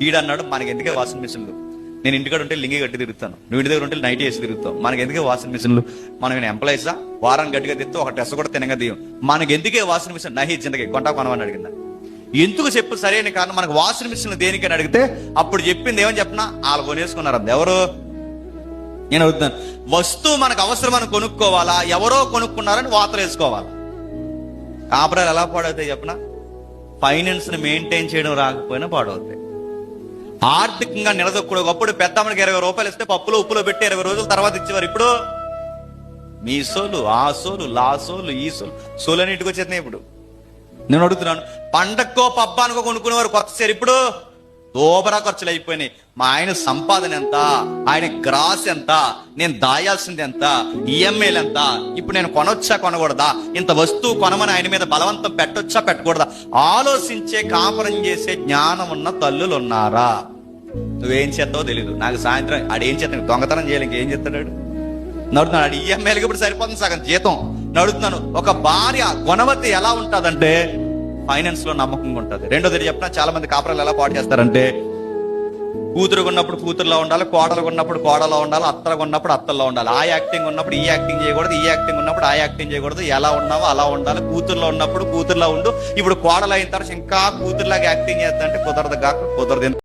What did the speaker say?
ఈడన్నాడు మనకి ఎందుకే వాషింగ్ మిషన్లు, నేను ఇంటికాడ ఉంటే లింగి గట్టి తిరుగుతాను, నువ్వు ఇంటి దగ్గర ఉంటే నైట్ వేసి తిరుగుతావు, మనకి ఎందుకే వాషింగ్ మిషన్లు, మనం ఎంప్లాయీసా వారాన్ని గట్టిగా తిరుగుతావు, ఒక డ్రెస్ కూడా తినగా దియం, మనకి ఎందుకే వాషింగ్ మిషన్ నహి జిందగీ కొంటా కొనవని అడిగిందా. ఎందుకు చెప్పు సరైన కారణం, మనకు వాషింగ్ మిషన్ దేనికని అడిగితే అప్పుడు చెప్పింది ఏమని చెప్పినా వాళ్ళు కొనేసుకున్నారు. అది ఎవరు, నేను అడుగుతున్నాను. వస్తువు మనకు అవసరం అని కొనుక్కోవాలా, ఎవరో కొనుక్కున్నారని వాతలు వేసుకోవాలా? కాపురాలు ఎలా పాడవుతాయి చెప్పనా? ఫైనాన్స్ ని మెయింటైన్ చేయడం రాకపోయినా పాడవుతాయి. ఆర్థికంగా నిలదొక్కుడు. ఒకప్పుడు పెద్దమ్మడికి 20 రూపాయలు ఇస్తే పప్పులో ఉప్పులో పెట్టి 20 రోజుల తర్వాత ఇచ్చేవారు. ఇప్పుడు మీ సోలు, ఆ సోలు, లా సోలు, ఈ సోలు, సోలు అని ఇంటికి వచ్చేస్తున్నాయి. ఇప్పుడు నేను అడుగుతున్నాను, పండక్కో పబ్బానికో కొనుక్కునేవారు కొత్త సేరు, ఇప్పుడు దోబరా ఖర్చులు అయిపోయినాయి. మా ఆయన సంపాదన ఎంత, ఆయన గ్రాస్ ఎంత, నేను దాయాల్సింది ఎంత, ఈఎంఐలు ఎంత, ఇప్పుడు నేను కొనొచ్చా కొనకూడదా, ఇంత వస్తువు కొనమని ఆయన మీద బలవంతం పెట్టొచ్చా పెట్టకూడదా ఆలోచించే కాపురం చేసే జ్ఞానం ఉన్న తల్లులు ఉన్నారా? నువ్వేం చేస్తావో తెలీదు. నాకు సాయంత్రం ఆడేం చేస్తాను, దొంగతనం చేయాలి, ఇంకేం చేస్తాడు నడుతున్నాడు. ఆడు ఈఎంఐలకి ఇప్పుడు సరిపోతుంది సగం జీతం. నడుతున్నాను. ఒక భార్య గుణవతి ఎలా ఉంటుందంటే ఫైనాన్స్ లో నమ్మకంగా ఉంటుంది. రెండోది చెప్పినా చాలా మంది కాపురాలు ఎలా పాటు చేస్తారంటే, కూతురు ఉన్నప్పుడు కూతురులో ఉండాలి, కోడలు ఉన్నప్పుడు కోడలో ఉండాలి, అత్తలు ఉన్నప్పుడు అత్తల్లో ఉండాలి, ఆ యాక్టింగ్ ఉన్నప్పుడు ఈ యాక్టింగ్ చేయకూడదు, ఈ యాక్టింగ్ ఉన్నప్పుడు ఆ యాక్టింగ్ చేయకూడదు, ఎలా ఉన్నావో అలా ఉండాలి, కూతురులో ఉన్నప్పుడు కూతురులో ఉండు, ఇప్పుడు కోడలు అయిన తర్వాత ఇంకా కూతురులాగా యాక్టింగ్ చేస్తా అంటే కుదరదు. కుదరదు.